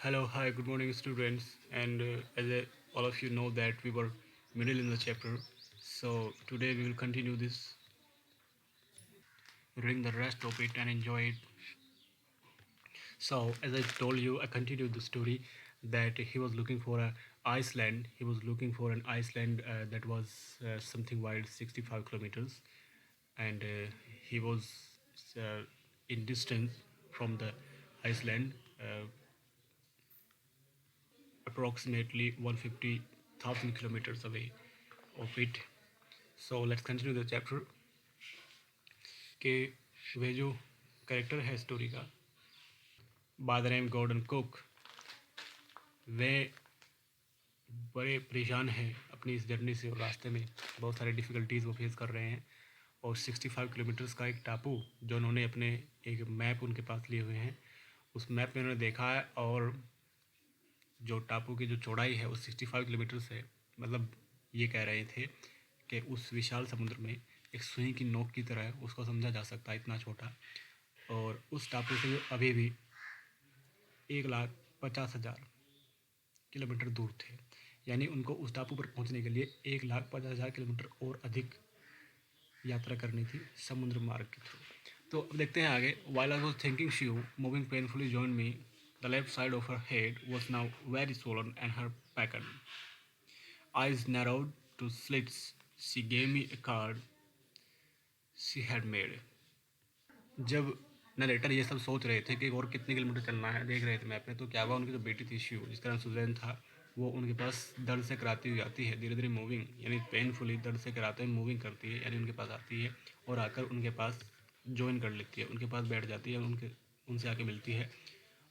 Hello, hi, good morning, students. And all of you know that we were middle in the chapter, so today we will continue this, reading the rest of it and enjoy it. So, as I told you, I continued the story that he was looking for a Iceland. He was looking for an Iceland that was something wide, 65 kilometers, and he was uh, in distance from the Iceland. Approximately 150,000 kilometers away of it. So let's continue the chapter कि वह जो character है story का by the name Gordon Cook वे बड़े परेशान हैं अपनी इस जर्नी से और रास्ते में बहुत सारे डिफ़िकल्टीज़ वो फेस कर रहे हैं और 65 किलोमीटर्स का एक टापू जो उन्होंने अपने एक मैप उनके पास लिए हुए हैं उस मैप में उन्होंने देखा है और जो टापू की जो चौड़ाई है वो 65 किलोमीटर्स है मतलब ये कह रहे थे कि उस विशाल समुद्र में एक सुई की नोक की तरह उसको समझा जा सकता है इतना छोटा और उस टापू से अभी भी 1,50,000 किलोमीटर दूर थे यानी उनको उस टापू पर पहुंचने के लिए 1,50,000 किलोमीटर और अधिक यात्रा करनी थी समुद्र मार्ग के थ्रू। तो अब देखते हैं आगे। While I was thinking Shiv moving painfully join me the left side of her head was now very swollen and her pattern eyes narrowed to slits. She gave me a card she had made. जब narrator ये सब सोच रहे थे कि और कितने kilometre चलना है देख रहे थे मैप में तो क्या हुआ उनकी जो बेटी थी शिव जिसका नाम सुजैन था वो उनके पास दर्द से कराती हुई आती है धीरे धीरे मूविंग यानी पेनफुली दर्द से कराते हुए मूविंग करती है यानी उनके पास आती है और आकर उनके पास ज्वाइन कर लेती है उनके पास बैठ जाती है उनके उनसे आके मिलती है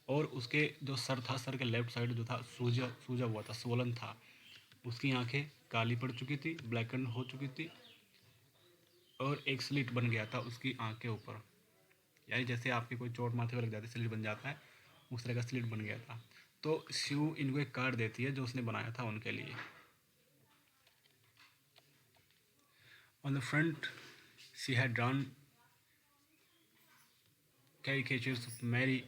और उसके जो सर था सर के लेफ्ट साइड जो था सूजा सूजा हुआ था स्वोलन था उसकी आंखें काली पड़ चुकी थी ब्लैकन हो चुकी थी और एक स्लिट बन गया था उसकी आँख के ऊपर यानी जैसे आपके कोई चोट माथे पर लग जाती है स्लिट बन जाता है उस तरह का स्लिट बन गया था। तो शिव इनको एक कार्ड देती है जो उसने बनाया था उनके लिए। On the front she had drawn caricatures of Mary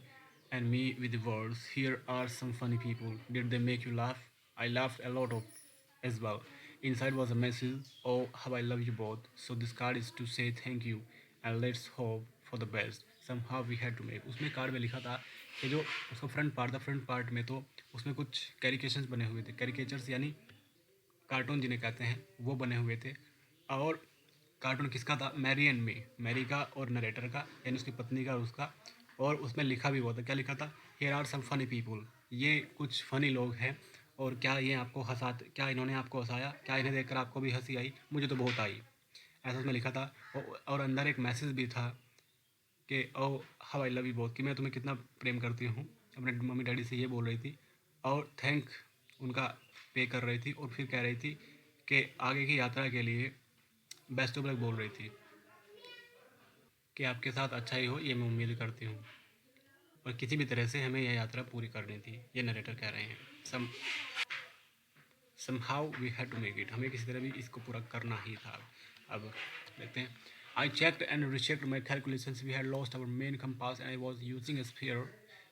and me with the words, "Here are some funny people. Did they make you laugh?" I laughed a lot of as well. Inside was a message, "Oh, how I love you both." So this card is to say thank you and let's hope for the best. Somehow we had to make. उसमें card में लिखा था कि जो उसका front part था front part में तो उसमें कुछ कैरिकेशंस बने हुए थे कैरिकेचर्स यानी कार्टून जिन्हें कहते हैं वो बने हुए थे और कार्टून किसका था मैरी एंड मी मैरी का और नरेटर का यानी उसकी पत्नी का और उसका और उसमें लिखा भी हुआ था क्या लिखा था here are some funny people ये कुछ फ़नी लोग हैं और क्या ये आपको हंसाते क्या इन्होंने आपको हंसाया क्या इन्हें देखकर आपको भी हंसी आई मुझे तो बहुत आई ऐसा उसमें लिखा था और अंदर एक मैसेज भी था कि oh how I love you both कि मैं तुम्हें कितना प्रेम करती हूँ अपने मम्मी डैडी से ये बोल रही थी और थैंक उनका पे कर रही थी और फिर कह रही थी कि आगे की यात्रा के लिए बेस्ट ऑफ लक बोल रही थी कि आपके साथ अच्छा ही हो ये मैं उम्मीद करती हूँ और किसी भी तरह से हमें यह यात्रा पूरी करनी थी ये नरेटर कह रहे हैं somehow we had to make it हमें किसी तरह भी इसको पूरा करना ही था। अब देखते हैं I checked and rechecked my calculations. We had lost our main compass and I was using a sphere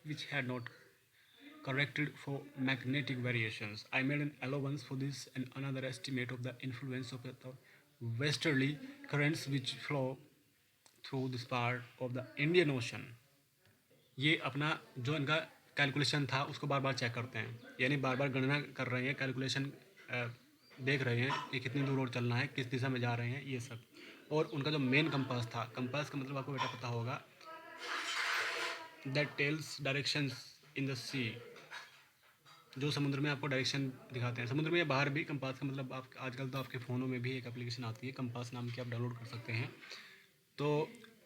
which had not corrected for magnetic variations. I made an allowance for this and another estimate of the influence of the westerly currents which flow through this part of the Indian Ocean. ये अपना जो इनका calculation था उसको बार बार check करते हैं यानी बार बार गणना कर रहे हैं कैलकुलेशन देख रहे हैं कि कितनी दूर और चलना है किस दिशा में जा रहे हैं ये सब और उनका जो मेन कंपास था कंपास का मतलब आपको बेटा पता होगा that tells directions in the sea जो समुद्र में आपको डायरेक्शन दिखाते हैं समुद्र में या बाहर भी कंपास का मतलब आप आजकल तो आपके फ़ोनों में भी एक एप्लीकेशन आती है कंपास नाम की आप डाउनलोड कर सकते हैं तो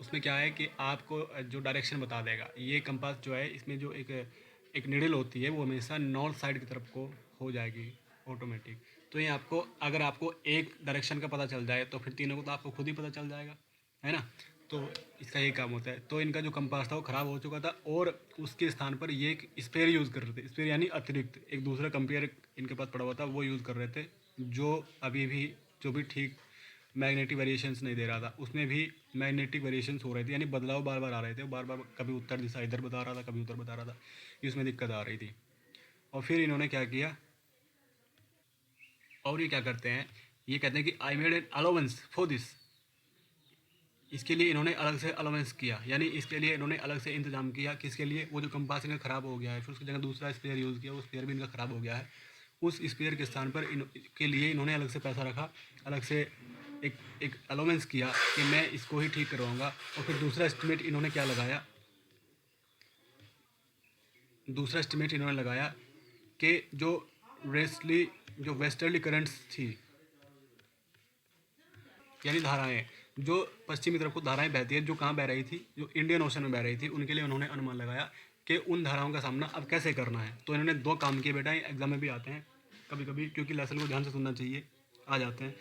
उसमें क्या है कि आपको जो डायरेक्शन बता देगा ये कंपास जो है इसमें जो एक निडल होती है वो हमेशा नॉर्थ साइड की तरफ को हो जाएगी ऑटोमेटिक तो ये आपको अगर आपको एक डायरेक्शन का पता चल जाए तो फिर तीनों को तो आपको खुद ही पता चल जाएगा है ना तो इसका यही काम होता है तो इनका जो कंपास था वो ख़राब हो चुका था और उसके स्थान पर ये एक स्पेयर यूज़ कर रहे थे स्पेयर यानी अतिरिक्त एक दूसरा कंपेयर इनके पास पड़ा हुआ था वो यूज़ कर रहे थे जो अभी भी जो भी ठीक मैग्नेटिक वेरिएशंस नहीं दे रहा था उसमें भी मैग्नेटिक वेरिएशंस हो रहे थे यानी बदलाव बार बार आ रहे थे बार बार कभी उत्तर दिशा इधर बता रहा था कभी उधर बता रहा था इसमें दिक्कत आ रही थी और फिर इन्होंने क्या किया, और ये क्या करते हैं, ये कहते हैं कि I made an allowance for this, इसके लिए इन्होंने अलग से अलाउंस किया, यानी इसके लिए इन्होंने अलग से इंतजाम किया। किसके लिए, वो जो कंपास इनका ख़राब हो गया है, फिर उसकी जगह दूसरा स्पेयर यूज़ किया, वो स्पेयर भी इनका ख़राब हो गया है, उस स्पेयर के स्थान पर इन के लिए इन्होंने अलग से पैसा रखा, अलग से एक एक अलाउंस किया कि मैं इसको ही ठीक करवाऊँगा। और फिर दूसरा एस्टिमेट इन्होंने क्या लगाया, दूसरा एस्टिमेट इन्होंने लगाया कि रेस्टली जो वेस्टर्ली करंट्स थी, यानी धाराएं, जो पश्चिमी तरफ को धाराएं बहती है, जो कहाँ बह रही थी, जो इंडियन ओशन में बह रही थी, उनके लिए उन्होंने अनुमान लगाया कि उन धाराओं का सामना अब कैसे करना है। तो इन्होंने दो काम किए बेटा, एग्जाम में भी आते हैं कभी कभी, क्योंकि लेसन को ध्यान से सुनना चाहिए, आ जाते हैं।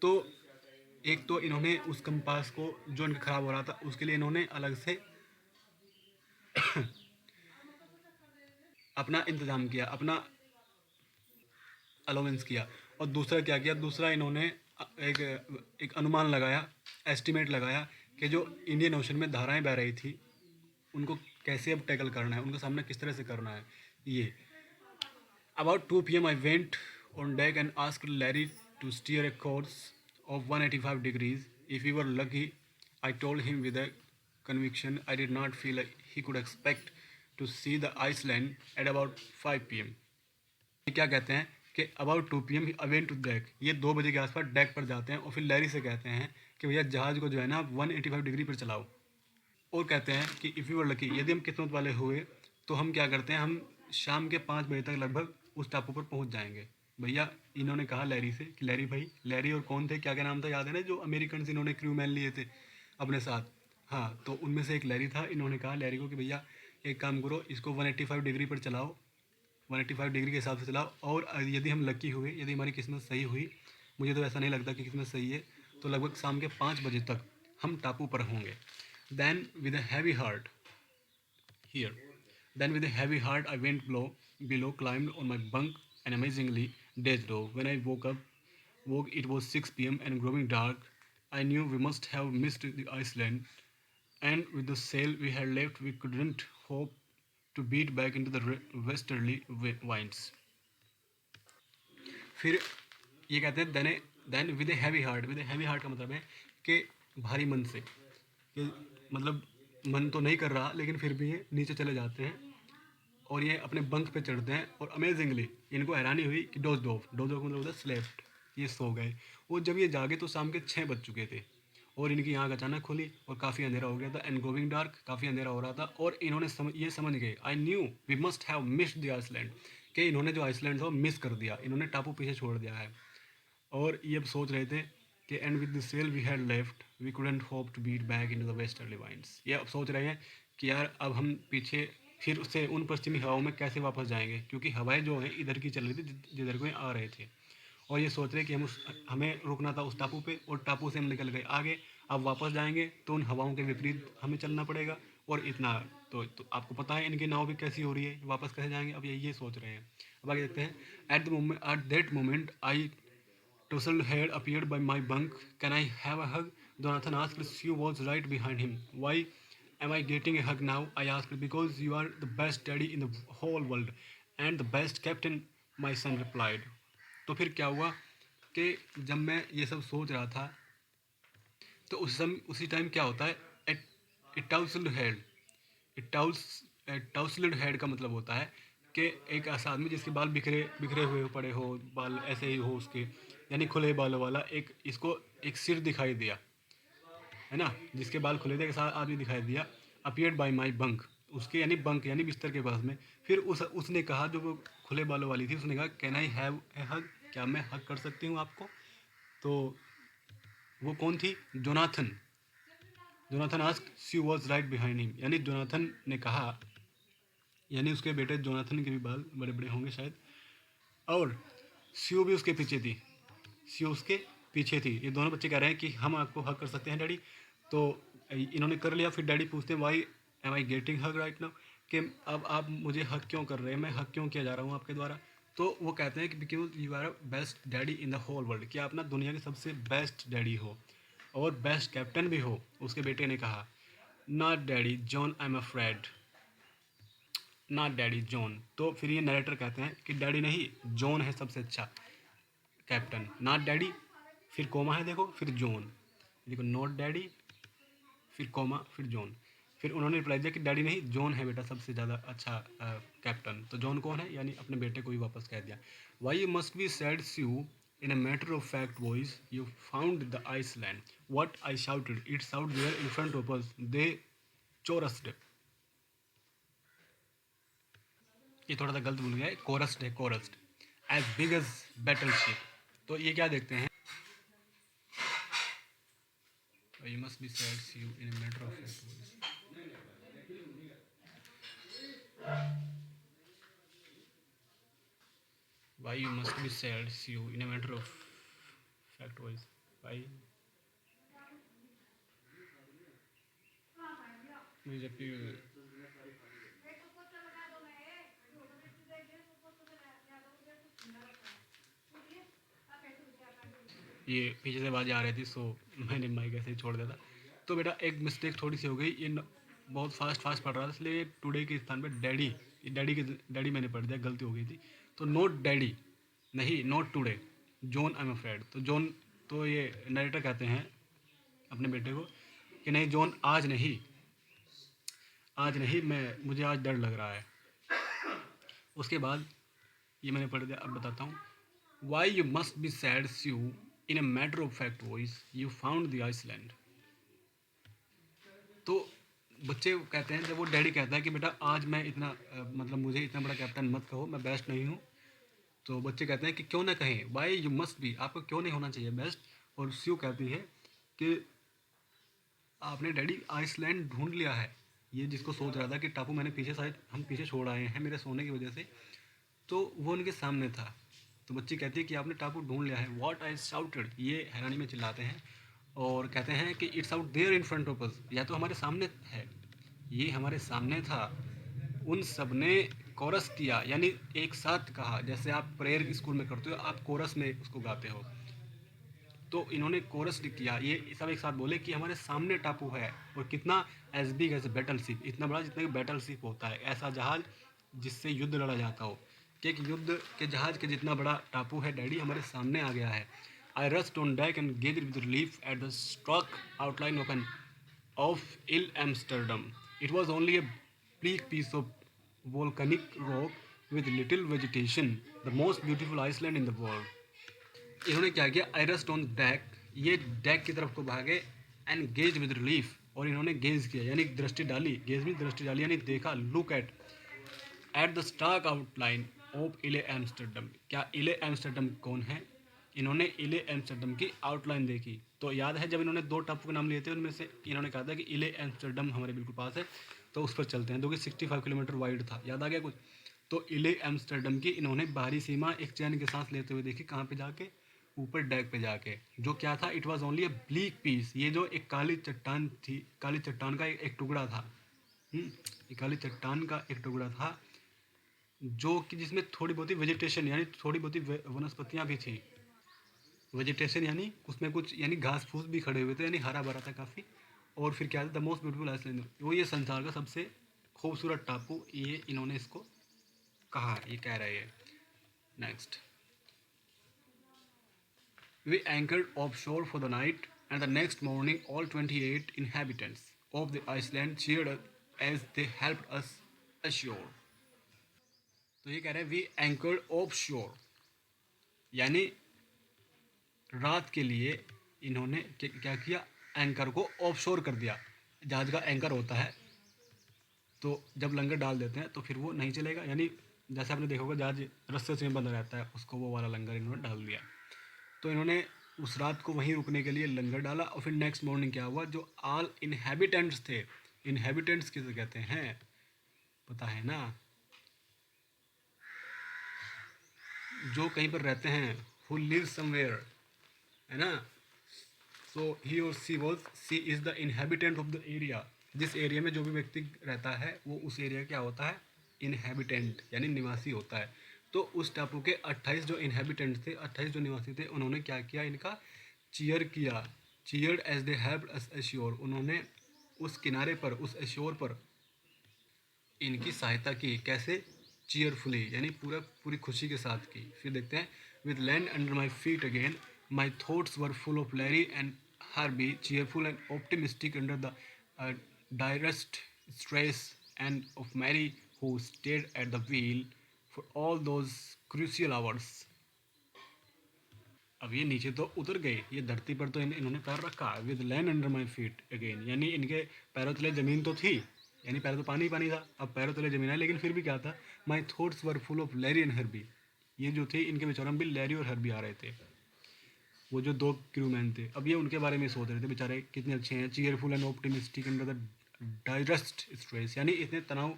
तो एक तो इन्होंने उस कंपास को जो इनका ख़राब हो रहा था उसके लिए इन्होंने अलग से अपना इंतज़ाम किया, अपना अलाउंस किया। और दूसरा क्या किया, दूसरा इन्होंने एक एक अनुमान लगाया, एस्टिमेट लगाया कि जो इंडियन ओशन में धाराएं बह रही थी उनको कैसे अब टैकल करना है, उनका सामना किस तरह से करना है। ये about 2 p.m. I went on deck and asked Larry to steer a course of 185 degrees. If we were lucky, I told him with a conviction I did not feel like he could expect to see the Iceland at about 5 p.m. ये क्या कहते हैं कि about 2 p.m. अवेंट to deck, ये 2 बजे के आसपास deck पर जाते हैं और फिर लैरी से कहते हैं कि भैया जहाज़ को जो है ना 185 डिग्री पर चलाओ। और कहते हैं कि इफ़ यू वर लकी, यदि हम किस्मत वाले हुए तो हम क्या करते हैं, हम शाम के 5 बजे तक लगभग उस टापू पर पहुंच जाएंगे। भैया इन्होंने कहा लैरी से कि लैरी भाई, लैरी और कौन थे, क्या क्या नाम था याद है ना, जो अमेरिकन इन्होंने क्रू मैन लिए थे अपने साथ, हाँ, तो उनमें से एक लैरी था। इन्होंने कहा लैरी को कि भैया एक काम करो, इसको 185 डिग्री पर चलाओ, 185 डिग्री के हिसाब से चलाओ, और यदि हम लकी हुए, यदि हमारी किस्मत सही हुई, मुझे तो ऐसा नहीं लगता कि किस्मत सही है, तो लगभग शाम के 5 बजे तक हम टापू पर होंगे। Then with a heavy heart here. Then with a heavy heart I went below, climbed on my bunk and amazingly dazed off. When I woke it was 6 p.m. and growing dark. I knew we must have missed the Iceland, and with the sail we had left we couldn't hope to beat back into the westerly winds. फिर ये कहते हैं then with a heavy heart, with a heavy heart का मतलब है कि भारी मन से, कि मतलब मन तो नहीं कर रहा लेकिन फिर भी ये नीचे चले जाते हैं और ये अपने बंक पे चढ़ते हैं। और अमेजिंगली इनको हैरानी हुई कि डोज ऑफ का मतलब होता है स्लेप्ट, ये सो गए। और जब ये जागे तो शाम के 6 बज चुके थे और इनकी आँख अचानक खुली और काफ़ी अंधेरा हो गया था, एंड गोइंग डार्क, काफ़ी अंधेरा हो रहा था। और इन्होंने ये समझ गए, I knew we must have missed the island, कि इन्होंने जो आइसलैंड था वो मिस कर दिया, इन्होंने टापू पीछे छोड़ दिया है। और ये अब सोच रहे थे कि and with the sail we had left we couldn't hope to beat back into the westerly winds, ये अब सोच रहे हैं कि यार अब हम पीछे फिर उससे उन पश्चिमी हवाओं में कैसे वापस जाएंगे, क्योंकि हवाएं जो हैं इधर की चल रही थी जिधर को ये आ रहे थे। और ये सोच रहे कि हमें रुकना था उस टापू पे और टापू से हम निकल गए आगे, अब वापस जाएंगे तो उन हवाओं के विपरीत हमें चलना पड़ेगा। और इतना तो आपको पता है इनकी नाव भी कैसी हो रही है, वापस कैसे जाएंगे, अब ये सोच रहे हैं। अब आगे देखते हैं, at that moment I tousled head appeared by my bunk. Can I have a hug? Jonathan asked. Sue was right behind him. Why am I getting a hug now? I asked. Because you are the best daddy in the whole world and the best captain, my son replied. तो फिर क्या हुआ कि जब मैं ये सब सोच रहा था तो उसी टाइम क्या होता है, इट टाउस्ल्ड हेड, टाउस्ल्ड हेड का मतलब होता है कि एक ऐसा आदमी जिसके बाल बिखरे बिखरे हुए पड़े हो, बाल ऐसे ही हो उसके, यानी खुले बालों वाला एक, इसको एक सिर दिखाई दिया, है ना, जिसके बाल खुले थे, एक साथ आदमी दिखाई दिया। अपियर्ड बाय माई बंक, उसके यानी बंक यानी बिस्तर के पास में। फिर उसने कहा, जो वो खुले बालों वाली थी, उसने कहा कैन आई हैव ए हग, क्या मैं हग कर सकती हूँ आपको। तो वो कौन थी, Jonathan. Jonathan asked, she was right behind him, यानी जोनाथन ने कहा, यानी उसके बेटे जोनाथन के भी बाल बड़े बड़े होंगे शायद, और सीओ भी उसके पीछे थी, सीओ उसके पीछे थी। ये दोनों बच्चे कह रहे हैं कि हम आपको हक कर सकते हैं डैडी। तो इन्होंने कर लिया। फिर डैडी पूछते हैं वाई एम आई गेटिंग हक राइट नाउ, कि अब आप मुझे हक क्यों कर रहे हैं, मैं हक क्यों किया जा रहा हूँ आपके द्वारा। तो वो कहते हैं कि because you are best daddy in the whole world, कि आप ना दुनिया के सबसे बेस्ट डैडी हो और बेस्ट कैप्टन भी हो। उसके बेटे ने कहा, not daddy John, I am afraid. Not daddy, John. तो फिर ये नरेटर कहते हैं कि डैडी नहीं, जॉन है सबसे अच्छा कैप्टन, नॉट डैडी, फिर कोमा है देखो, फिर जॉन, देखो नॉट डैडी, फिर कोमा, फिर जॉन। फिर उन्होंने रिप्लाई दिया कि डैडी नहीं, जॉन है बेटा सबसे ज़्यादा अच्छा कैप्टन। तो जॉन कौन है, यानी अपने बेटे को ही वापस कह दिया। Why you must be sad Sue, in a matter of fact voice you found the island, what I shouted it's out there in front of us, they chorused. ये थोड़ा सा गलत भूल गया है, कोरस्ड है, chorused, as big as battleship. तो ये क्या देखते हैं, you must be sad you in matter of fact, why you must be sad you in a matter of fact wise, why मुझे ये पीछे से आवाज़ आ रही थी, सो मैंने माइक ऐसे ही छोड़ दिया था। तो बेटा एक मिस्टेक थोड़ी सी हो गई, ये बहुत फास्ट फास्ट पढ़ रहा था, इसलिए टुडे के स्थान पे डैडी, ये डैडी मैंने पढ़ दिया, गलती हो गई थी। तो नोट डैडी नहीं, note today, John I am afraid. तो जॉन, तो ये नरेटर कहते हैं अपने बेटे को कि नहीं जॉन, आज नहीं, आज नहीं, मैं मुझे आज डर लग रहा है। उसके बाद ये मैंने पढ़ दिया, अब बताता हूँ। Why you must be sad Sue, in a matter of fact voice you found the island. तो बच्चे कहते हैं, जब वो डैडी कहता है कि बेटा आज मैं इतना मतलब मुझे इतना बड़ा कैप्टन मत कहो, मैं बेस्ट नहीं हूँ। तो बच्चे कहते हैं कि क्यों ना कहें, वाई यू मस्ट बी, आपको क्यों नहीं होना चाहिए बेस्ट। और स्यू कहती है कि आपने डैडी आइसलैंड ढूंढ लिया है, ये जिसको सोच रहा था कि टापू मैंने पीछे, शायद हम पीछे छोड़ आए हैं मेरे सोने की वजह से, तो वो उनके सामने था। तो बच्ची कहती है कि आपने टापू ढूंढ लिया है, वॉट आई शाउटेड, ये हैरानी में चिल्लाते हैं और कहते हैं कि it's out there in front of us, या तो हमारे सामने है, ये हमारे सामने था। उन सब ने कोरस किया, यानी एक साथ कहा, जैसे आप प्रेयर स्कूल में करते हो, आप कोरस में उसको गाते हो। तो इन्होंने कोरस किया, ये सब एक साथ बोले कि हमारे सामने टापू है, और कितना, as big as battleship, इतना बड़ा जितना कि बैटल शिप होता है, ऐसा जहाज जिससे युद्ध लड़ा जाता हो, कि एक युद्ध के जहाज के जितना बड़ा टापू है डैडी, हमारे सामने आ गया है। I rushed on deck and gazed with relief at the stark outline of Ile Amsterdam. It was only a bleak piece of volcanic rock with little vegetation, the most beautiful island in the world. इन्होंने क्या किया, आयरस्ट on deck, ये deck की तरफ को भागे, and gauge with relief, और इन्होंने गेज किया यानी दृष्टि डाली, गेज में दृष्टि डाली यानी देखा, look at the stark outline of Ile Amsterdam. क्या इले एम्स्टर्डम कौन है, इन्होंने इले एम्स्टर्डम की आउटलाइन देखी। तो याद है जब इन्होंने दो टापू के नाम लिए थे, उनमें से इन्होंने कहा था कि इले एम्स्टर्डम हमारे बिल्कुल पास है, तो उस पर चलते हैं, जो कि 65 किलोमीटर वाइड था, याद आ गया कुछ। तो इले एम्स्टर्डम की इन्होंने बाहरी सीमा एक चैन के सांस लेते हुए देखी, कहाँ पे जाके, ऊपर डेक पे जाके, जो क्या था, it was only a bleak piece, ये जो एक काली चट्टान थी, काली चट्टान का एक टुकड़ा था, ये काली चट्टान का एक टुकड़ा था, जो कि जिसमें थोड़ी बहुत ही वेजिटेशन यानी थोड़ी बहुत ही वनस्पतियाँ भी थी। वेजिटेशन यानी उसमें कुछ, यानी घास फूस भी खड़े हुए थे, यानी हरा भरा था काफ़ी। और फिर क्या था, द मोस्ट ब्यूटीफुल आइसलैंड, वो ये संसार का सबसे खूबसूरत टापू, ये इन्होंने इसको कहा, ये कह रहे हैं। Next, we anchored offshore for the night, and the next morning all 28 inhabitants of the island cheered us as they helped us ashore. तो ये कह रहे हैं वी एंकर्ड ऑफ श्योर, यानी रात के लिए इन्होंने क्या किया, एंकर को ऑफ शोर कर दिया। जहाज का एंकर होता है, तो जब लंगर डाल देते हैं तो फिर वो नहीं चलेगा, यानी जैसे आपने देखा होगा जहाज रस्से से बंधा रहता है, उसको वो वाला लंगर इन्होंने डाल दिया। तो इन्होंने उस रात को वहीं रुकने के लिए लंगर डाला, और फिर नेक्स्ट मॉर्निंग क्या हुआ, जो ऑल इनहेबिटेंट्स थे, इनहेबिटेंट्स किसे कहते हैं पता है ना, जो कहीं पर रहते हैं, हु लिव समवेयर, है ना। So he or she is the inhabitant of the area, जिस एरिया में जो भी व्यक्ति रहता है वो उस एरिया क्या होता है, इनहेबिटेंट यानी निवासी होता है। तो उस टापू के 28 जो इनहेबिटेंट थे, 28 जो निवासी थे, उन्होंने क्या किया, इनका चीयर किया, cheered as they helped us ashore, उन्होंने उस किनारे पर, उस एश्योर पर इनकी सहायता की कैसे, चीयरफुली यानी पूरा पूरी खुशी के साथ की। फिर देखते हैं, with land under my feet again, my thoughts were full of Larry and Harvey, cheerful and optimistic under the direst stress, and of Mary who stayed at the wheel for all those crucial hours. अब ये नीचे तो उतर गए, ये धरती पर तो इन्होंने पैर रखा, with land under my feet again, यानी इनके पैरों तले ज़मीन तो थी, यानी पैरों तो पानी ही पानी था, अब पैरों तले ज़मीन है, लेकिन फिर भी क्या था, my thoughts were full of Larry and Herbie, ये जो थे इनके विचारों में भी लैरी और हर्बी आ रहे थे, वो जो दो क्रू मैन थे। अब ये उनके बारे में सोच रहे थे, बेचारे कितने अच्छे हैं, cheerful and optimistic under the direst stress, यानी इतने तनाव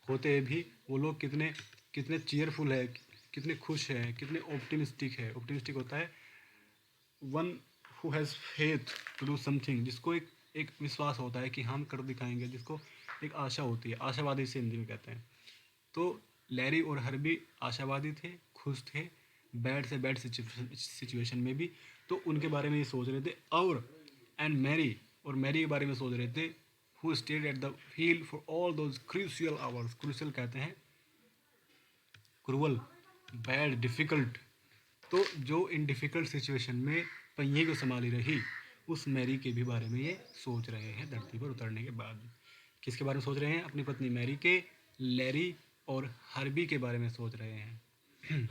होते भी वो लोग कितने कितने चीयरफुल है, कितने खुश हैं, कितने ऑप्टिमिस्टिक है। ऑप्टिमिस्टिक होता है one who has faith to do something, जिसको एक एक विश्वास होता है कि हम कर दिखाएंगे, जिसको एक आशा होती है, आशावादी से हिंदी में कहते हैं। तो लैरी और हर्बी आशावादी थे, खुश थे, बैड से बैड सिचुएशन में भी, तो उनके बारे में ये सोच रहे थे। एंड मैरी, और मैरी के बारे में सोच रहे थे, who stayed at the wheel for all those crucial hours, crucial कहते हैं क्रूअल, बैड, डिफ़िकल्ट, तो जो इन डिफ़िकल्ट सिचुएशन में पहिए को संभाली रही, उस मैरी के भी बारे में ये सोच रहे हैं धरती पर उतरने के बाद। किसके बारे में सोच रहे हैं? अपनी पत्नी मैरी के, लैरी और हार्बी के बारे में सोच रहे हैं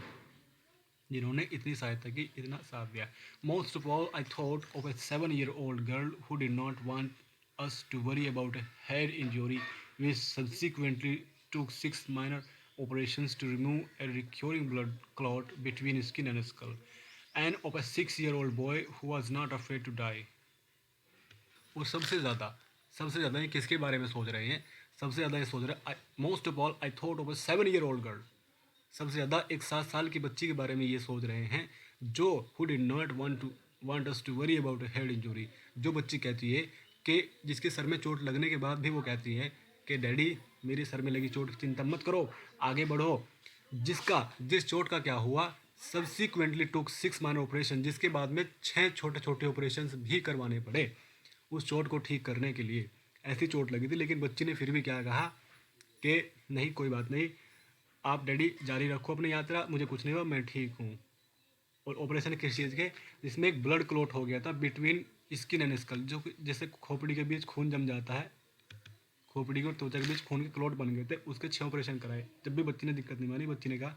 जिन्होंने इतनी सहायता की, इतना साथ दिया। Most of all I thought of A 7-year-old girl who did not want us to worry about a head injury, which subsequently took 6 minor operations to remove a recurring blood clot between skin and skull, and of a 6-year-old boy who was not afraid to die. वो सबसे ज़्यादा ये किसके बारे में सोच रहे हैं? सबसे ज़्यादा ये सोच रहे हैं, most of all I thought of a 7-year-old girl, सबसे ज़्यादा एक 7 साल की बच्ची के बारे में ये सोच रहे हैं, जो who did not want us to worry about head injury, जो बच्ची कहती है कि जिसके सर में चोट लगने के बाद भी वो कहती है कि डैडी मेरे सर में लगी चोट की चिंता मत करो, आगे बढ़ो। जिस चोट का क्या हुआ, सब्सिक्वेंटली टुक 6 माइनर ऑपरेशन, जिसके बाद में 6 छोटे छोटे ऑपरेशन भी करवाने पड़े उस चोट को ठीक करने के लिए। ऐसी चोट लगी थी, लेकिन बच्ची ने फिर भी क्या कहा कि नहीं, कोई बात नहीं, आप डैडी जारी रखो अपनी यात्रा, मुझे कुछ नहीं हुआ, मैं ठीक हूँ। और ऑपरेशन किस चीज़ के? जिसमें एक ब्लड क्लॉट हो गया था बिटवीन स्किन एंड स्कल, जो जैसे खोपड़ी के बीच खून जम जाता है, खोपड़ी और त्वचा के बीच खून के क्लॉट बन गए थे, उसके 6 ऑपरेशन कराए। जब भी बच्ची ने दिक्कत नहीं मानी, बच्ची ने कहा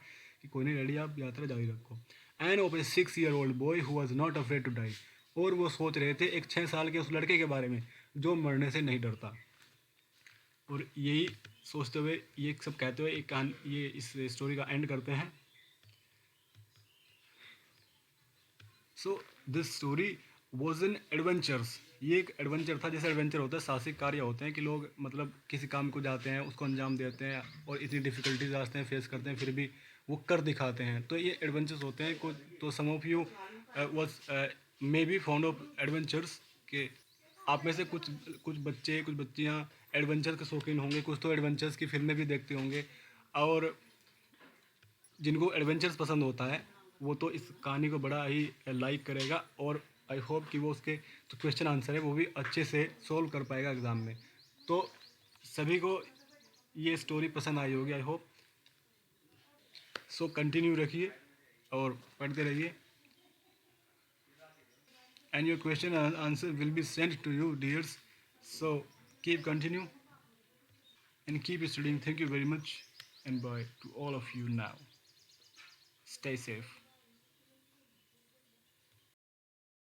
कि कोई नहीं डैडी, आप यात्रा जारी रखो। And of a 6-year-old boy who was not afraid to die, और वो सोच रहे थे एक 6 साल के उस लड़के के बारे में जो मरने से नहीं डरता। और यही सोचते हुए, ये सब कहते हुए एक कहानी, ये इस स्टोरी का एंड करते हैं। So this story was an adventures, ये एक एडवेंचर था। जैसे एडवेंचर होता है, साहसिक कार्य होते हैं कि लोग मतलब किसी काम को जाते हैं, उसको अंजाम देते हैं और इतनी डिफ़िकल्टीज आते हैं, फेस करते हैं, फिर भी वो कर दिखाते हैं, तो ये एडवेंचर्स होते हैं। कुछ तो some of you was may be found of adventures, के आप में से कुछ कुछ बच्चे, कुछ बच्चियाँ एडवेंचर के शौकीन होंगे, कुछ तो एडवेंचर्स की फिल्में भी देखते होंगे, और जिनको एडवेंचर्स पसंद होता है वो तो इस कहानी को बड़ा ही लाइक करेगा, और आई होप कि वो उसके जो क्वेश्चन आंसर है वो भी अच्छे से सोल्व कर पाएगा एग्ज़ाम में। तो सभी को ये स्टोरी पसंद आई होगी, आई होप। सो कंटिन्यू रखिए और पढ़ते रहिए, and your question answer will be send to you dears. So keep continue and keep studying. Thank you very much, and bye to all of you now. Stay safe.